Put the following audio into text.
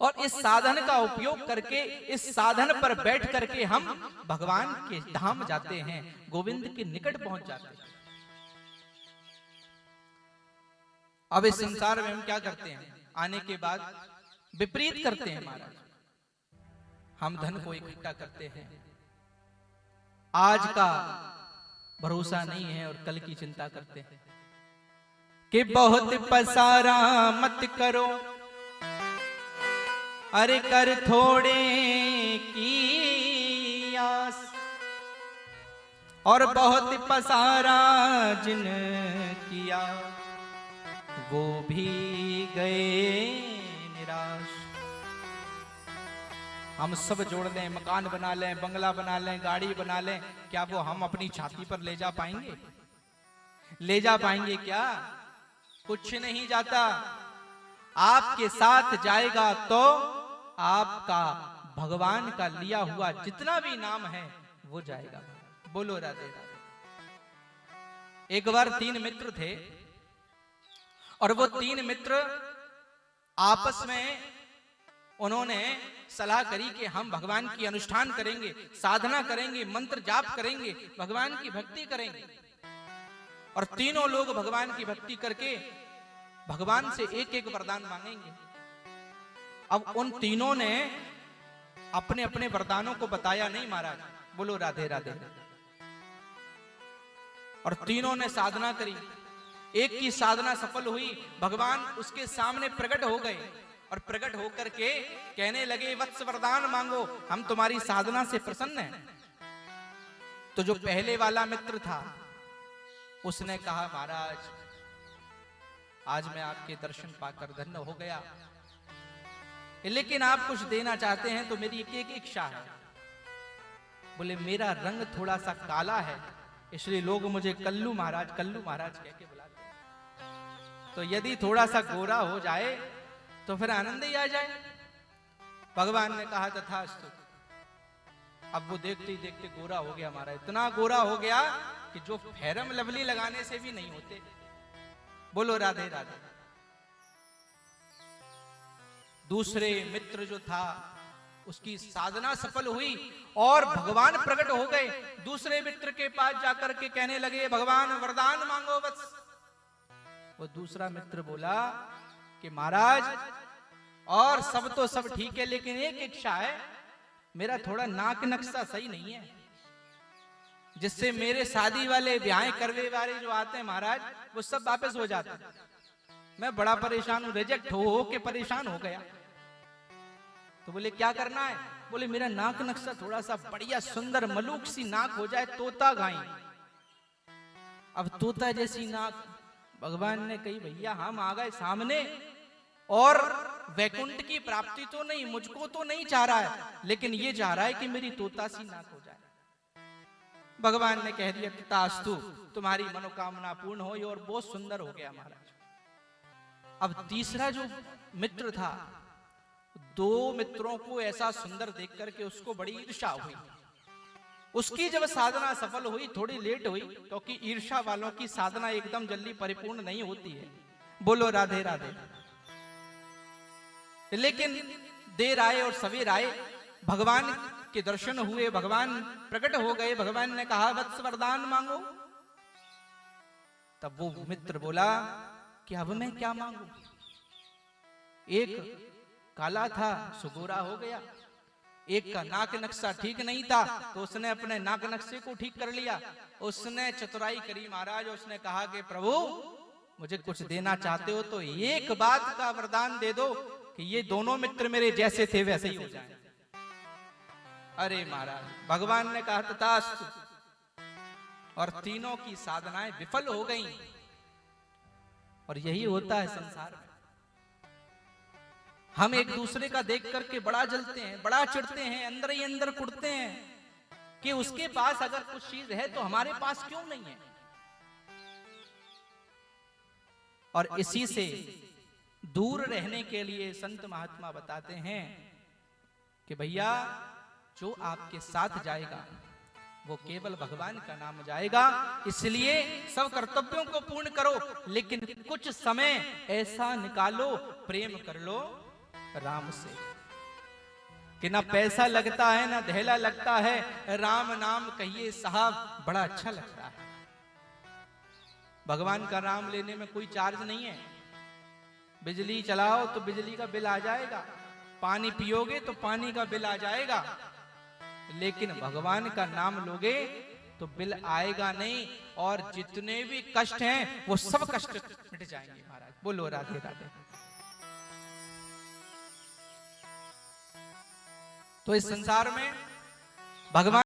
और इस साधन का उपयोग करके, इस साधन पर बैठ करके हम भगवान के धाम जाते हैं, गोविंद के निकट पहुंच जाते हैं। अब इस संसार में हम क्या करते हैं, आने के बाद विपरीत करते हैं महाराज। हम धन को इकट्ठा करते हैं, आज का भरोसा नहीं है और कल की चिंता करते हैं कि बहुत पसारा मत करो, अरे कर थोड़े की आस, और बहुत पसारा जिन किया वो भी गए निराश। हम सब जोड़ लें, मकान बना लें, बंगला बना लें, गाड़ी बना लें, क्या वो हम अपनी छाती पर ले जा पाएंगे? ले जा पाएंगे क्या? कुछ नहीं जाता। आपके साथ जाएगा तो आपका भगवान का लिया हुआ जितना भी नाम है वो जाएगा। बोलो राधे राधे। एक बार 3 मित्र थे और वो 3 मित्र आपस में उन्होंने सलाह करी कि हम भगवान की अनुष्ठान करेंगे, साधना करेंगे, मंत्र जाप करेंगे, भगवान की भक्ति करेंगे। और तीनों लोग भगवान की भक्ति करके भगवान से एक एक वरदान मांगेंगे। अब उन तीनों ने अपने अपने वरदानों को बताया नहीं महाराज। बोलो राधे राधे। और तीनों ने साधना करी, एक की साधना सफल हुई, भगवान उसके सामने प्रकट हो गए और प्रकट होकर के कहने लगे वत्स वरदान मांगो, हम तुम्हारी साधना से प्रसन्न हैं। तो जो पहले वाला मित्र था उसने कहा महाराज आज मैं आपके दर्शन पाकर धन्य हो गया, लेकिन आप कुछ देना चाहते हैं तो मेरी एक एक इच्छा है। बोले मेरा रंग थोड़ा सा काला है इसलिए लोग मुझे कल्लू महाराज कह के बुलाते हैं, तो यदि थोड़ा सा गोरा हो जाए तो फिर आनंद ही आ जाए। भगवान ने कहा तथास्तु। अब वो देखते ही देखते गोरा हो गया हमारा, इतना गोरा हो गया कि जो फेरम लवली लगाने से भी नहीं होते। बोलो राधे राधे। दूसरे मित्र जो था उसकी साधना सफल हुई और भगवान प्रकट हो गए। दूसरे मित्र के पास जाकर के कहने लगे भगवान वरदान मांगो बस। वो दूसरा मित्र बोला कि महाराज और सब तो सब ठीक है लेकिन एक इच्छा है, मेरा थोड़ा नाक नक्शा सही नहीं है, जिससे मेरे शादी वाले ब्याह करवे वाले जो आते हैं महाराज वो सब वापस हो जाते हैं। मैं बड़ा परेशान हूं, रिजेक्ट हो के परेशान हो गया। तो बोले क्या करना है? बोले मेरा नाक नक्शा थोड़ा सा बढ़िया सुंदर मलूक सी नाक हो जाए, तोता गाय। अब तोता जैसी नाक, भगवान ने कही भैया हम आ गए सामने और वैकुंठ की प्राप्ति तो नहीं, मुझको तो नहीं चाह रहा है, लेकिन ये चाह रहा है कि मेरी तोता सी नाक हो जाए। भगवान ने कह दिया तथास्तु, तुम्हारी मनोकामना पूर्ण हो। और बहुत सुंदर हो गया महाराज। अब तीसरा जो मित्र था, 2 मित्रों को ऐसा सुंदर देख करके उसको बड़ी ईर्ष्या हुई। उसकी जब साधना सफल हुई, थोड़ी लेट हुई क्योंकि ईर्ष्या वालों की साधना एकदम जल्दी परिपूर्ण नहीं होती है। बोलो राधे राधे। लेकिन देर आए और सवेर आए, भगवान के दर्शन हुए, भगवान प्रकट हो गए। भगवान ने कहा वत्स वरदान मांगो। तब वो मित्र बोला कि अब मैं क्या मांगू? एक काला था सुगोरा हो गया, एक का नाक नक्शा ठीक नहीं था तो उसने अपने नाक नक्शे को ठीक कर लिया। उसने चतुराई करी महाराज, उसने कहा कि प्रभु मुझे कुछ देना चाहते हो तो एक बात का वरदान दे दो कि ये दोनों मित्र मेरे जैसे थे वैसे ही हो जाए। अरे महाराज, भगवान ने कहा तथास्तु। और तीनों की साधनाएं विफल हो गईं। और यही होता है संसार में, हम एक दूसरे का देख करके बड़ा जलते हैं, बड़ा चिढ़ते हैं, अंदर ही अंदर कुढ़ते हैं कि उसके पास अगर कुछ चीज है तो हमारे पास क्यों नहीं है। और इसी से दूर रहने के लिए संत महात्मा बताते हैं कि भैया जो आपके साथ जाएगा वो केवल भगवान का नाम जाएगा। इसलिए सब कर्तव्यों को पूर्ण करो, लेकिन कुछ समय ऐसा निकालो, प्रेम कर लो राम से, कि ना पैसा लगता है ना धेला लगता है, राम नाम कहिए साहब बड़ा अच्छा लगता है। भगवान का नाम लेने में कोई चार्ज नहीं है। बिजली चलाओ तो बिजली का बिल आ जाएगा, पानी पियोगे तो पानी का बिल आ जाएगा, लेकिन भगवान का नाम लोगे तो बिल आएगा नहीं, और जितने भी कष्ट हैं वो सब कष्ट मिट जाएंगे। महाराज बोलो राधे राधे। तो इस संसार में भगवान